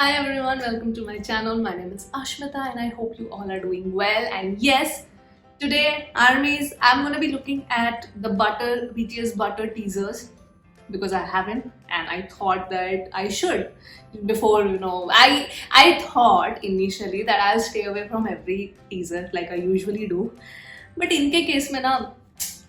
Hi everyone, welcome to my channel. My name is Ashmita and I hope you all are doing well. And yes, today armies, I'm gonna be looking at the BTS Butter teasers because I haven't and I thought that I should before I thought initially that I'll stay away from every teaser like I usually do. But in case mein na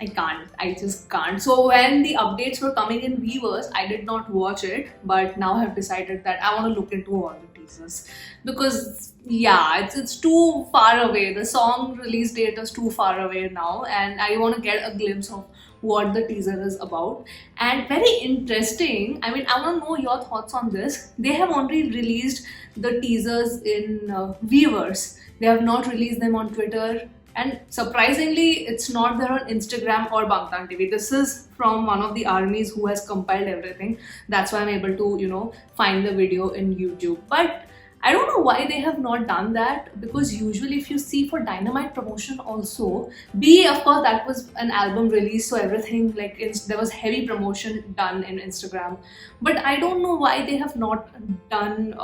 I can't. I just can't. So when the updates were coming in Weavers, I did not watch it. But now I've decided that I want to look into all the teasers because yeah, it's too far away. The song release date is too far away now, and I want to get a glimpse of what the teaser is about. And very interesting. I mean, I want to know your thoughts on this. They have only released the teasers in Weavers. They have not released them on Twitter, and surprisingly, it's not there on Instagram or Bangtan TV. This is from one of the armies who has compiled everything. That's why I'm able to, find the video in YouTube. But I don't know why they have not done that, because usually if you see for Dynamite promotion also, of course that was an album release, so everything like there was heavy promotion done in Instagram. But I don't know why they have not done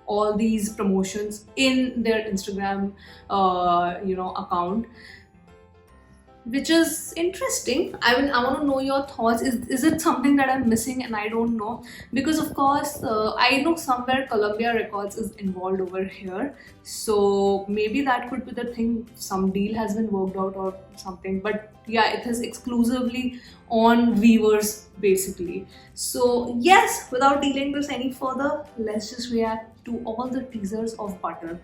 all these promotions in their Instagram account, which is interesting. I mean, I want to know your thoughts. Is it something that I'm missing and I don't know? Because of course I know somewhere Columbia Records is involved over here, so maybe that could be the thing. Some deal has been worked out or something, but yeah, it is exclusively on Weavers basically. So yes, without dealing this any further, let's just react to all the teasers of Butter.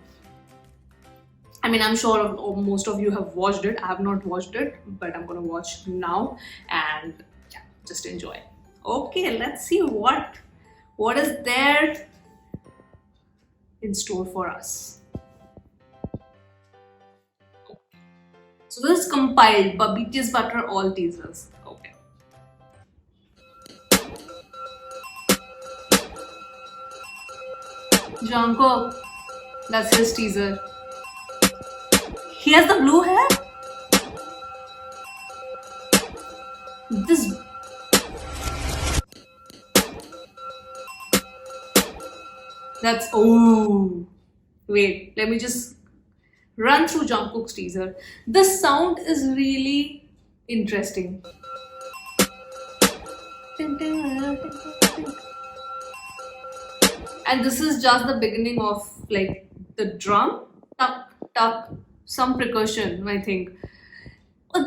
I mean, I'm sure most of you have watched it. I have not watched it, but I'm gonna watch now and yeah, just enjoy. Okay, let's see what is there in store for us. So this is compiled, but BTS Butter all teasers. Okay. Jungkook, that's his teaser. He has the blue hair? This... That's... Oh... Wait, let me just run through Jungkook's teaser. The sound is really interesting. And this is just the beginning of like the drum. Tuck, tuck, some percussion, I think.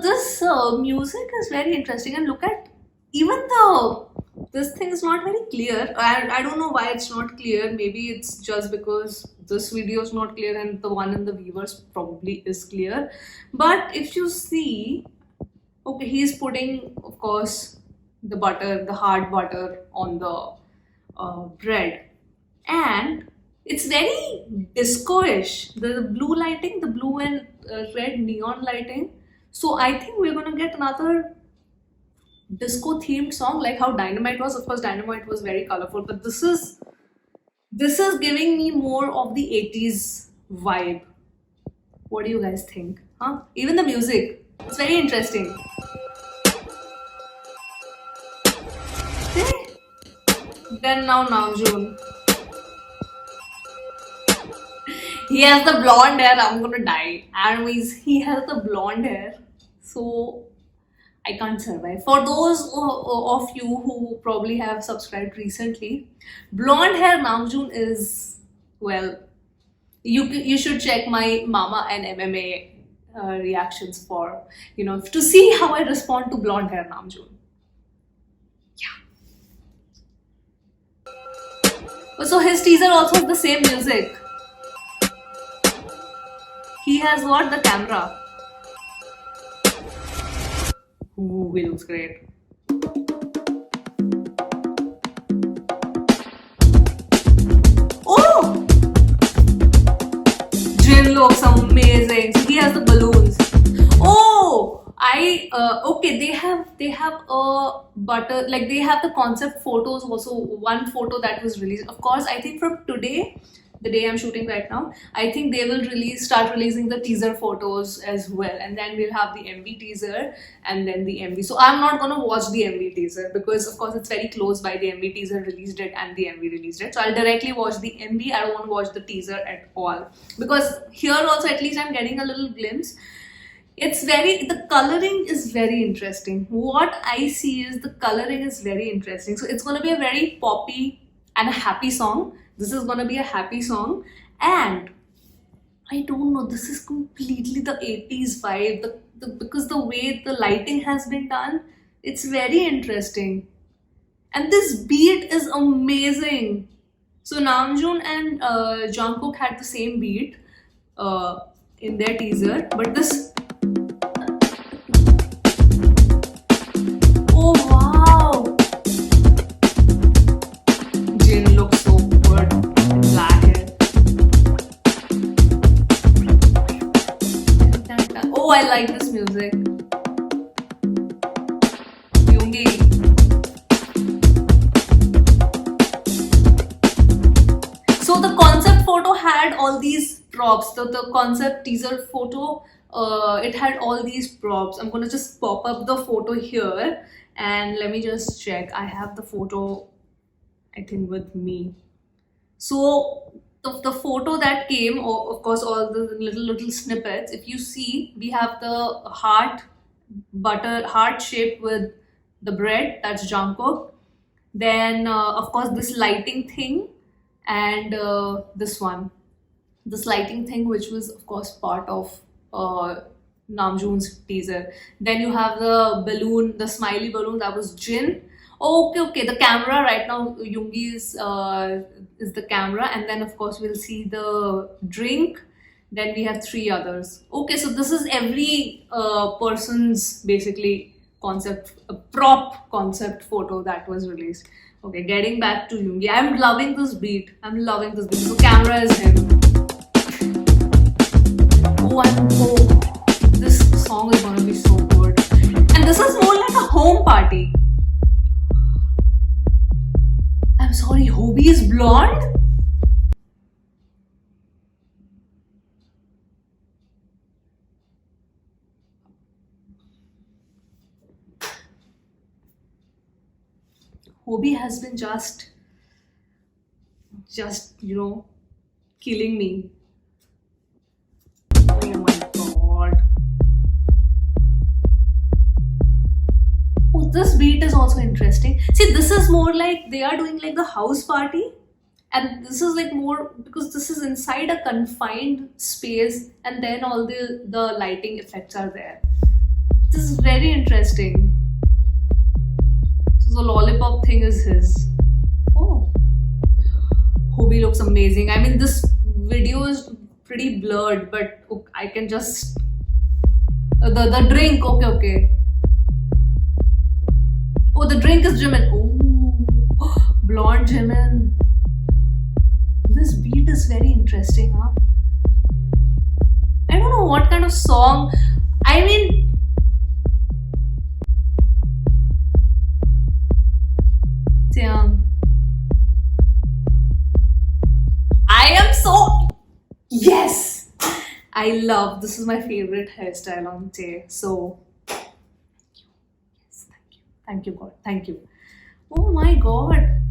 This music is very interesting, and look at, even though this thing is not very clear, I don't know why it's not clear. Maybe it's just because this video is not clear and the one in the Weavers probably is clear. But if you see, okay, he's putting, of course, the butter, the hard butter on the bread, and it's very disco-ish. The blue lighting, the blue and red neon lighting. So I think we're gonna get another disco-themed song, like how Dynamite was. Of course, Dynamite was very colorful, but this is giving me more of the 80s vibe. What do you guys think? Huh? Even the music, it's very interesting. See? Then now Namjoon. He has the blonde hair. I'm gonna die. Anyways, he has the blonde hair, so I can't survive. For those of you who probably have subscribed recently, blonde hair Namjoon is, well, you should check my Mama and MMA reactions for to see how I respond to blonde hair Namjoon. Yeah. So his teaser also has the same music. He has what? The camera. Ooh, he looks great. Oh! Jin looks amazing. So he has the balloons. Oh! Okay, they have a butter, like they have the concept photos also. One photo that was released. Of course, I think from today the day I'm shooting right now, I think they will start releasing the teaser photos as well, and then we'll have the MV teaser and then the MV. So I'm not gonna watch the MV teaser because of course it's very close by the MV teaser release date and the MV release date. So I'll directly watch the MV. I don't want to watch the teaser at all, because here also at least I'm getting a little glimpse. The coloring is very interesting. What I see is the coloring is very interesting. So it's going to be a very poppy and a happy song. This is going to be a happy song. And I don't know, this is completely the 80s vibe. Because the way the lighting has been done, it's very interesting. And this beat is amazing. So Namjoon and Jungkook had the same beat in their teaser. But this... Oh wow! Jin looks so good in black hair. Oh, I like this music. Yoongi. So the concept photo had all these props. The concept teaser photo, it had all these props. I'm gonna just pop up the photo here. And let me just check. I have the photo, I think, with me. So the photo that came, of course, all the little snippets. If you see, we have the heart shape with the bread. That's Jungkook. Then, of course, this lighting thing, and this lighting thing, which was, of course, part of Namjoon's teaser. Then you have the balloon, the smiley balloon, that was Jin. Oh, okay. The camera right now, Yoongi is the camera, and then of course we'll see the drink. Then we have 3 others. Okay, so this is every person's basically prop concept photo that was released. Okay, getting back to Yoongi, I'm loving this beat. So camera is him. This song is gonna be so good. And this is more like a home party. I'm sorry, Hobie is blonde? Hobie has been just killing me. Oh my god. Oh, this beat is also interesting. See, this is more like they are doing like the house party, and this is like more because this is inside a confined space, and then all the lighting effects are there. This is very interesting. So the lollipop thing is his. Oh, Hobie looks amazing. I mean, this video is pretty blurred, but I can just the drink. Okay. Oh, the drink is Jimin. Oh, blonde Jimin. This beat is very interesting, huh? I don't know what kind of song. I mean, damn. I am so... Yes! I love... This is my favorite hairstyle on Tay. So... Yes, thank you God. Thank you. Oh my god.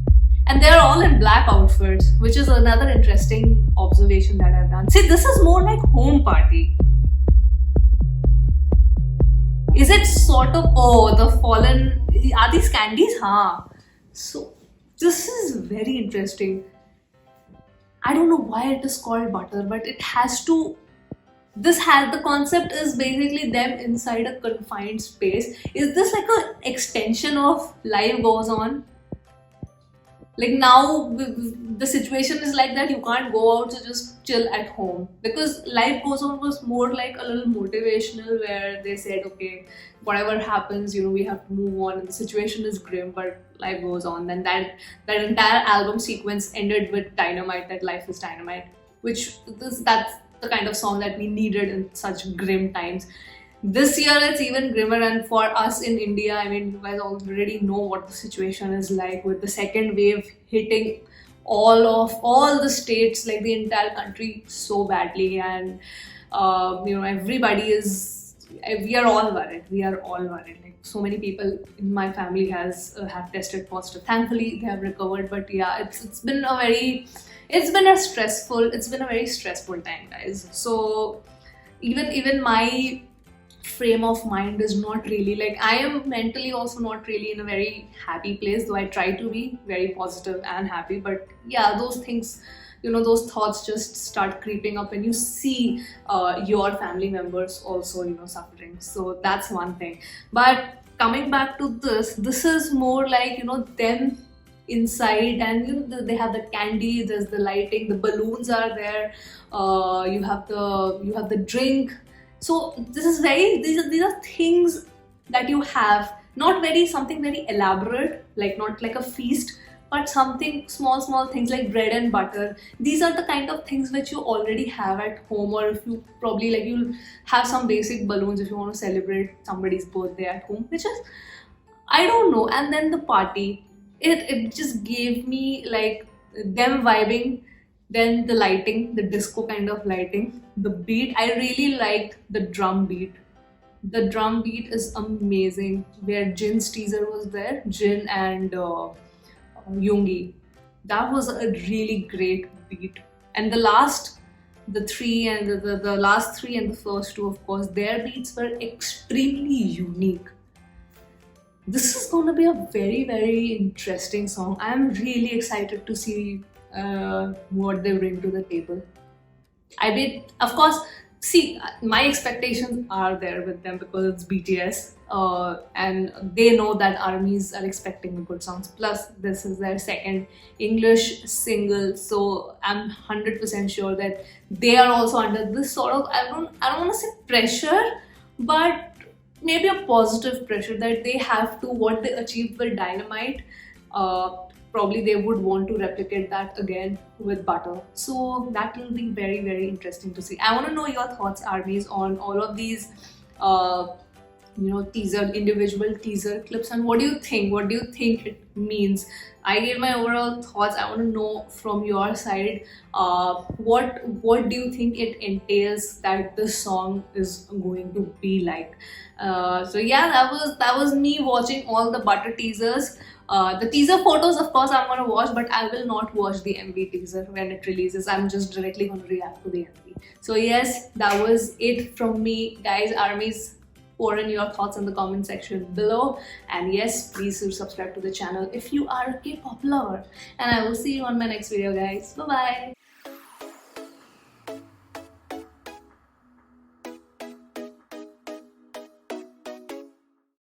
And they're all in black outfits, which is another interesting observation that I've done. See, this is more like home party. Is it sort of... Oh, the fallen... Are these candies? Huh. So, this is very interesting. I don't know why it is called butter, but it has to... The concept is basically them inside a confined space. Is this like an extension of Life Goes On? Like now, the situation is like that, you can't go out, so just chill at home. Because Life Goes On was more like a little motivational, where they said, okay, whatever happens, we have to move on, and the situation is grim, but life goes on. Then that entire album sequence ended with Dynamite, that Life is Dynamite, that's the kind of song that we needed in such grim times. This year it's even grimmer, and for us in India, I mean, you guys already know what the situation is like with the second wave hitting all the states, like the entire country, so badly. And everybody is, we are all worried. We are all worried. Like, so many people in my family have tested positive. Thankfully they have recovered, but yeah, it's been a very very stressful time, guys. So even my frame of mind is not really, like, I am mentally also not really in a very happy place, though I try to be very positive and happy. But yeah, those things, those thoughts just start creeping up, and you see your family members also, suffering. So that's one thing. But coming back to this is more like, them inside, and they have the candy, there's the lighting, the balloons are there, you have the drink. So these are things that you have, not very something very elaborate, like not like a feast, but something small things like bread and butter. These are the kind of things which you already have at home, or if you probably, like, you'll have some basic balloons if you want to celebrate somebody's birthday at home, which is, I don't know. And then the party, it just gave me like them vibing. Then the lighting, the disco kind of lighting, the beat, I really liked the drum beat. The drum beat is amazing, where Jin's teaser was there, Jin and Yoongi. That was a really great beat. And the last three and the last three and the first two, of course, their beats were extremely unique. This is going to be a very interesting song. I'm really excited to see what they bring to the table. I did, of course, see, my expectations are there with them because it's BTS, and they know that ARMYs are expecting good songs. Plus, this is their second English single, so I'm 100% sure that they are also under this sort of, I don't want to say pressure, but maybe a positive pressure, that they have to, what they achieved with Dynamite, probably they would want to replicate that again with Butter. So that will be very interesting to see. I want to know your thoughts, ARMYs, on all of these individual teaser clips, and what do you think it means? I gave my overall thoughts. I want to know from your side, what do you think it entails, that this song is going to be like. So yeah, that was me watching all the Butter teasers. The teaser photos, of course, I'm gonna watch, but I will not watch the MV teaser when it releases. I'm just directly gonna react to the MV. So yes, that was it from me, guys. ARMYs, pour in your thoughts in the comment section below, and yes, please do subscribe to the channel if you are a K-pop lover. And I will see you on my next video, guys. Bye bye.